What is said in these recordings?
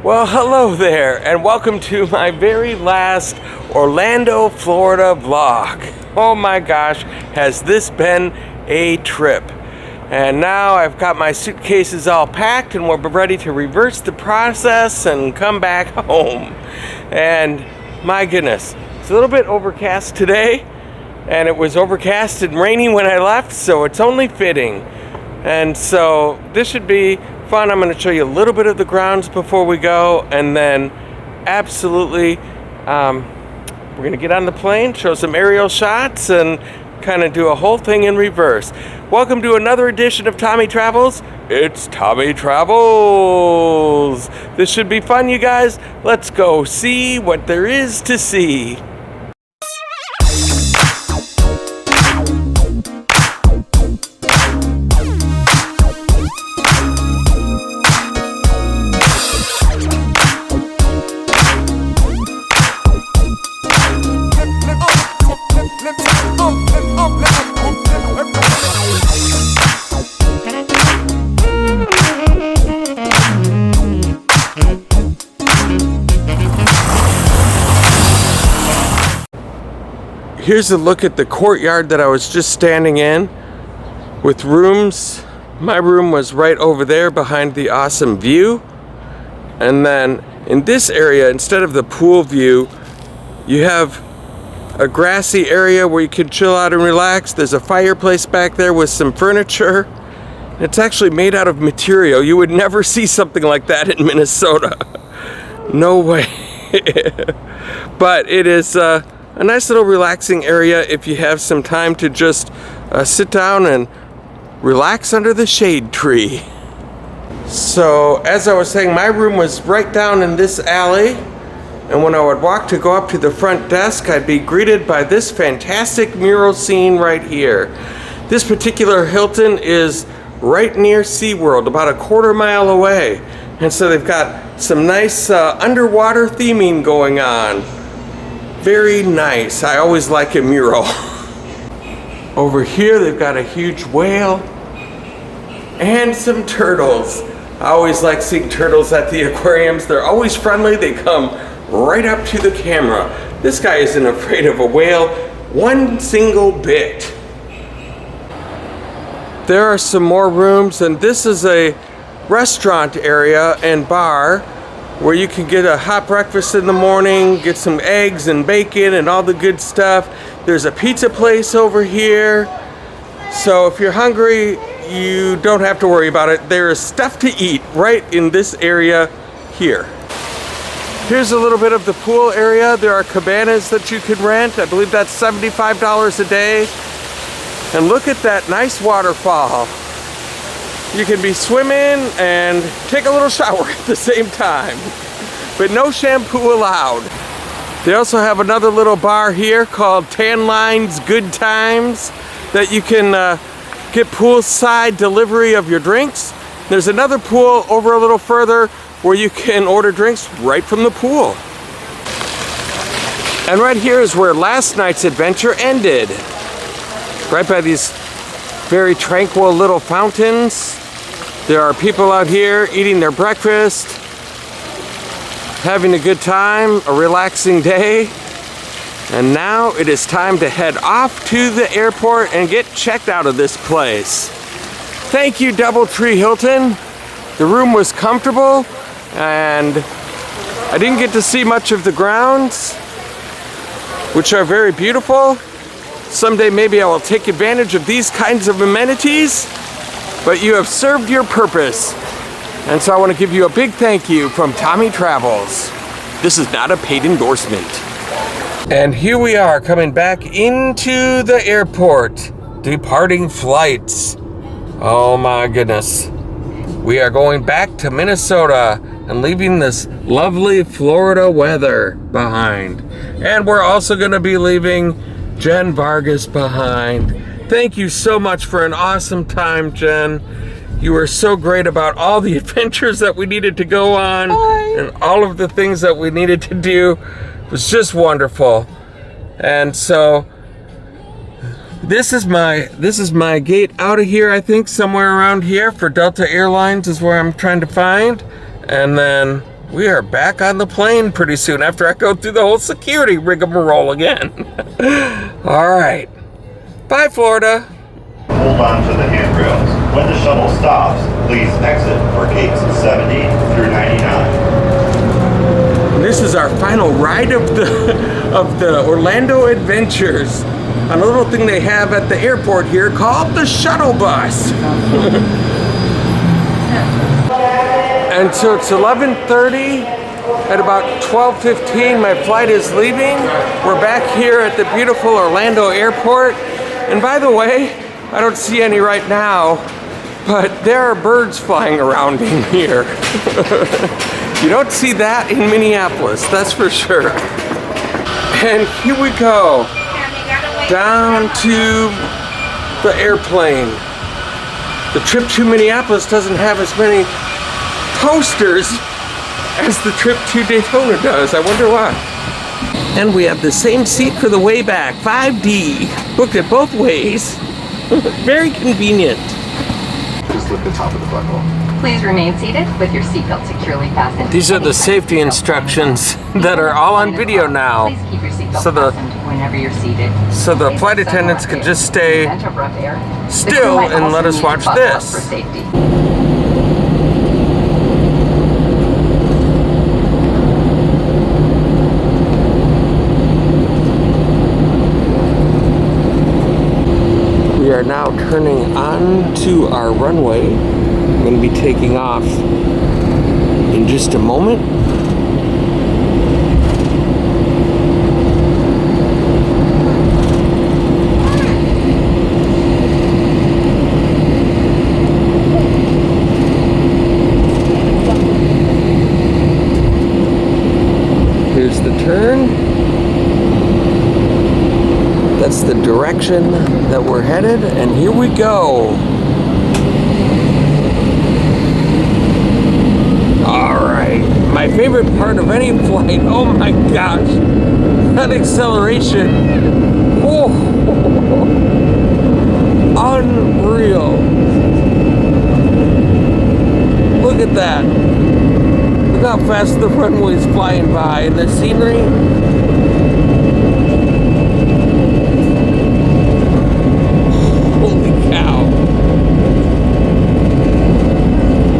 Well, hello there, and welcome to my very last Orlando, Florida vlog. Oh my gosh, has this been a trip. And now I've got my suitcases all packed and we're ready to reverse the process and come back home. And my goodness, it's a little bit overcast today, and it was overcast and rainy when I left, so it's only fitting. And so this should be fun. I'm going to show you a little bit of the grounds before we go, and then absolutely we're going to get on the plane, show some aerial shots, and kind of do a whole thing in reverse. Welcome to another edition of Tommy Travels. It's Tommy Travels. This should be fun, you guys. Let's go see what there is to see. Here's a look at the courtyard that I was just standing in with rooms. My room was right over there behind the awesome view. And then in this area, instead of the pool view, you have a grassy area where you can chill out and relax. There's a fireplace back there with some furniture. It's actually made out of material. You would never see something like that in Minnesota. No way. But it is a nice little relaxing area if you have some time to just sit down and relax under the shade tree. So as I was saying, my room was right down in this alley, and when I would walk to go up to the front desk, I'd be greeted by this fantastic mural scene right here. This particular Hilton is right near SeaWorld, about a quarter mile away, and so they've got some nice underwater theming going on. Very nice. I always like a mural. Over here they've got a huge whale and some turtles. I always like seeing turtles at the aquariums. They're always friendly. They come right up to the camera. This guy isn't afraid of a whale one single bit. There are some more rooms, and this is a restaurant area and bar where you can get a hot breakfast in the morning, get some eggs and bacon and all the good stuff. There's a pizza place over here. So if you're hungry, you don't have to worry about it. There is stuff to eat right in this area here. Here's a little bit of the pool area. There are cabanas that you could rent. I believe that's $75 a day. And look at that nice waterfall. You can be swimming and take a little shower at the same time, but no shampoo allowed. They also have another little bar here called Tan Line's Good Times that you can get poolside delivery of your drinks. There's another pool over a little further where you can order drinks right from the pool. And right here is where last night's adventure ended. Right by these very tranquil little fountains. There are people out here eating their breakfast, having a good time, a relaxing day. And now it is time to head off to the airport and get checked out of this place. Thank you, DoubleTree Hilton. The room was comfortable, and I didn't get to see much of the grounds, which are very beautiful. Someday maybe I will take advantage of these kinds of amenities, but you have served your purpose. And so I want to give you a big thank you from Tommy Travels. This is not a paid endorsement. And here we are coming back into the airport, departing flights. Oh my goodness. We are going back to Minnesota and leaving this lovely Florida weather behind. And we're also going to be leaving Jen Vargas behind. Thank you so much for an awesome time, Jen. You were so great about all the adventures that we needed to go on. Bye. And all of the things that we needed to do. It was just wonderful. And so this is my gate out of here, I think, somewhere around here for Delta Airlines is where I'm trying to find. And then We are back on the plane pretty soon after I go through the whole security rigmarole again. All right. Bye, Florida. Hold on to the handrails. When the shuttle stops, please exit for gates 70 through 99. This is our final ride of the Orlando Adventures on a little thing they have at the airport here called the shuttle bus. And so it's 11:30. At about 12:15, my flight is leaving. We're back here at the beautiful Orlando airport. And by the way, I don't see any right now, but there are birds flying around in here. You don't see that in Minneapolis, that's for sure. And here we go, down to the airplane. The trip to Minneapolis doesn't have as many posters as the trip to Daytona does. I wonder why. And we have the same seat for the way back, 5D. Booked it both ways. Very convenient. Just lift the top of the buckle. Please remain seated with your seatbelt securely fastened. These are the safety instructions that are all on video now. Please keep your seatbelt So fastened whenever you're seated. So the flight attendants can just stay still and let us watch this. For safety. We are now turning onto our runway. I'm going to be taking off in just a moment. Here's the turn. That's the direction that we're headed, and here we go. All right, my favorite part of any flight, oh my gosh, that acceleration. Oh, unreal. Look at that. Look how fast the runway's flying by, and the scenery. Holy cow.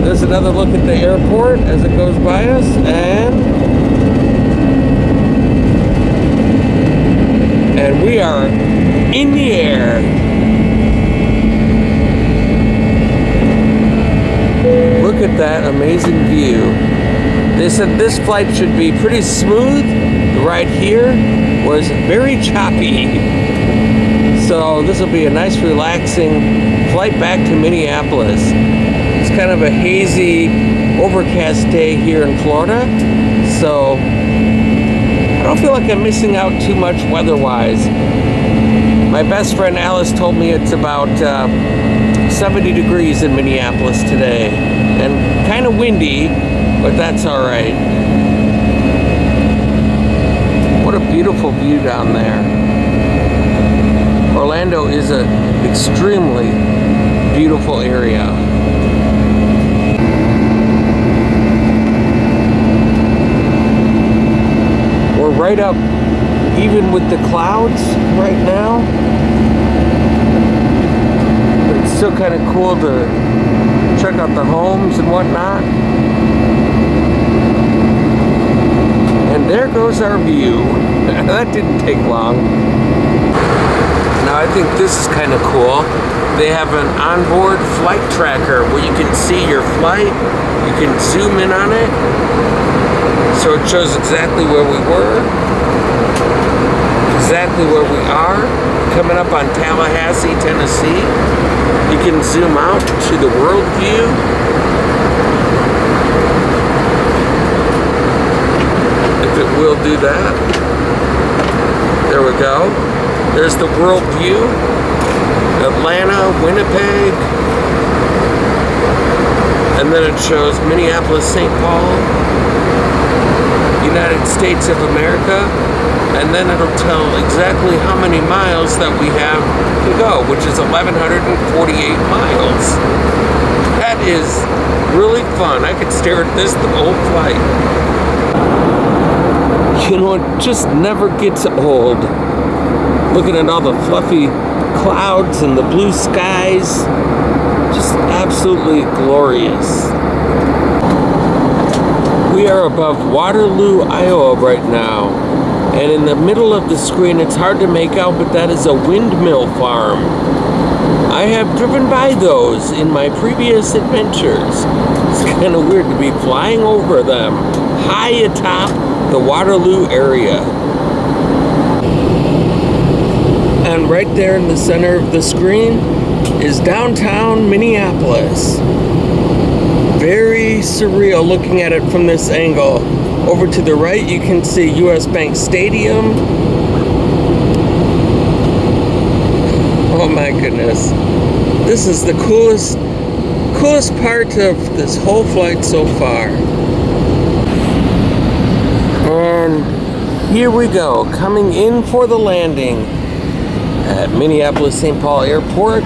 There's another look at the airport as it goes by us, and we are in the air. Look at that amazing view. They said this flight should be pretty smooth. The ride here was very choppy. So this will be a nice relaxing flight back to Minneapolis. It's kind of a hazy, overcast day here in Florida. So I don't feel like I'm missing out too much weather-wise. My best friend Alice told me it's about 70 degrees in Minneapolis today. And kind of windy, but that's all right. What a beautiful view down there. Orlando is an extremely beautiful area. We're right up even with the clouds right now. But it's still kind of cool to check out the homes and whatnot. And there goes our view. That didn't take long. Now I think this is kind of cool. They have an onboard flight tracker where you can see your flight. You can zoom in on it. So it shows exactly where we were, exactly where we are. Coming up on Tallahassee, Tennessee. You can zoom out to the world view. If it will do that. There we go. There's the world view. Atlanta, Winnipeg. And then it shows Minneapolis, St. Paul, United States of America. and then it'll tell exactly how many miles that we have to go, which is 1,148 miles. That is really fun. I could stare at this the whole flight. You know, it just never gets old. Looking at all the fluffy clouds and the blue skies. Just absolutely glorious. We are above Waterloo, Iowa right now. And in the middle of the screen, it's hard to make out, but that is a windmill farm. I have driven by those in my previous adventures. It's kind of weird to be flying over them, high atop the Waterloo area. And right there in the center of the screen is downtown Minneapolis. Very surreal looking at it from this angle. Over to the right, you can see US Bank Stadium. Oh my goodness. This is the coolest part of this whole flight so far. And here we go, coming in for the landing at Minneapolis St. Paul Airport.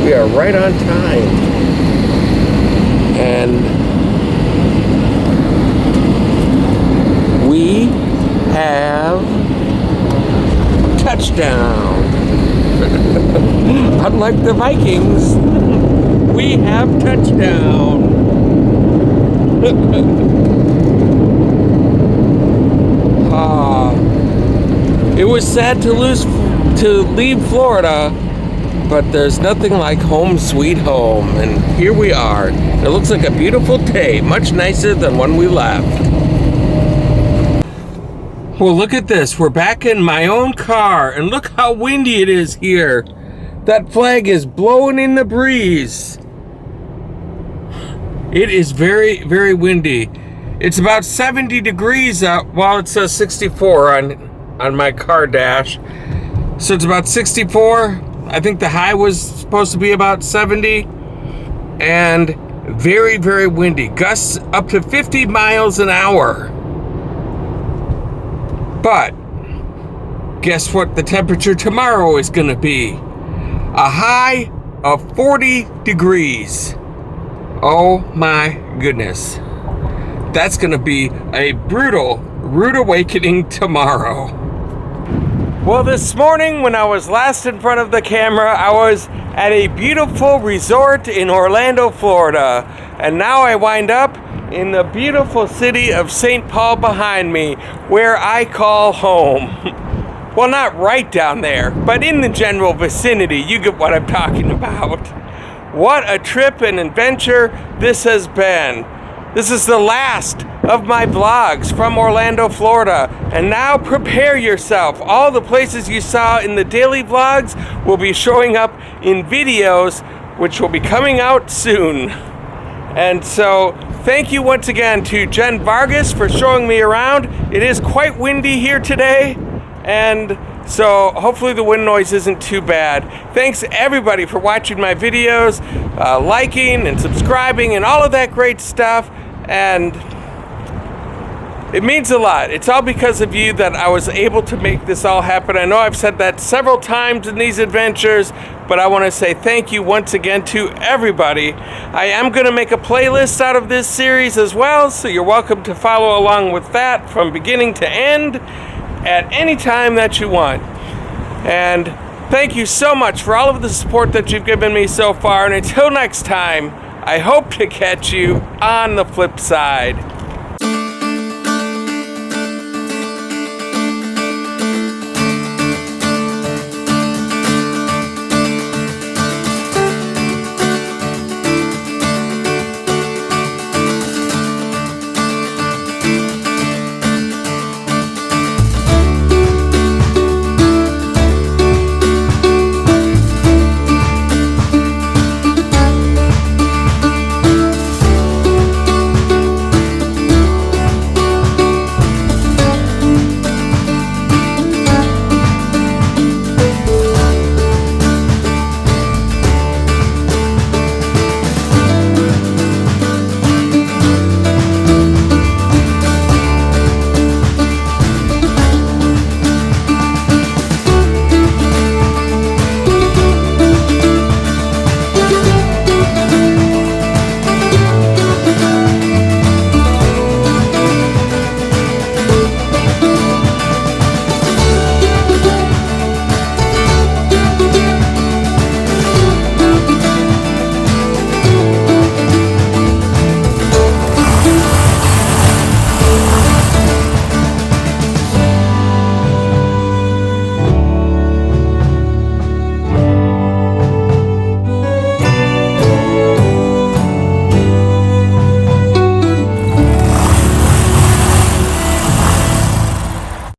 We are right on time. And we have touchdown. Unlike the Vikings, we have touchdown. It was sad to leave Florida, but there's nothing like home sweet home. And here we are. It looks like a beautiful day, much nicer than when we left. Well, look at this. We're back in my own car, and look how windy it is here. That flag is blowing in the breeze. It is very, very windy. It's about 70 degrees out, while it says 64 on my car dash. So it's about 64. I think the high was supposed to be about 70. And very, very windy. Gusts up to 50 miles an hour. But guess what the temperature tomorrow is going to be? A high of 40 degrees. Oh my goodness. That's going to be a brutal, rude awakening tomorrow. Well, this morning when I was last in front of the camera, I was at a beautiful resort in Orlando, Florida. And now I wind up in the beautiful city of St. Paul behind me, where I call home. Well, not right down there, but in the general vicinity. You get what I'm talking about. What a trip and adventure this has been. This is the last of my vlogs from Orlando, Florida. And now prepare yourself. All the places you saw in the daily vlogs will be showing up in videos, which will be coming out soon. And so, thank you once again to Jen Vargas for showing me around. It is quite windy here today, and so hopefully the wind noise isn't too bad. Thanks everybody for watching my videos, liking and subscribing and all of that great stuff, and it means a lot. It's all because of you that I was able to make this all happen. I know I've said that several times in these adventures, but I want to say thank you once again to everybody. I am going to make a playlist out of this series as well, so you're welcome to follow along with that from beginning to end at any time that you want. And thank you so much for all of the support that you've given me so far, and until next time, I hope to catch you on the flip side.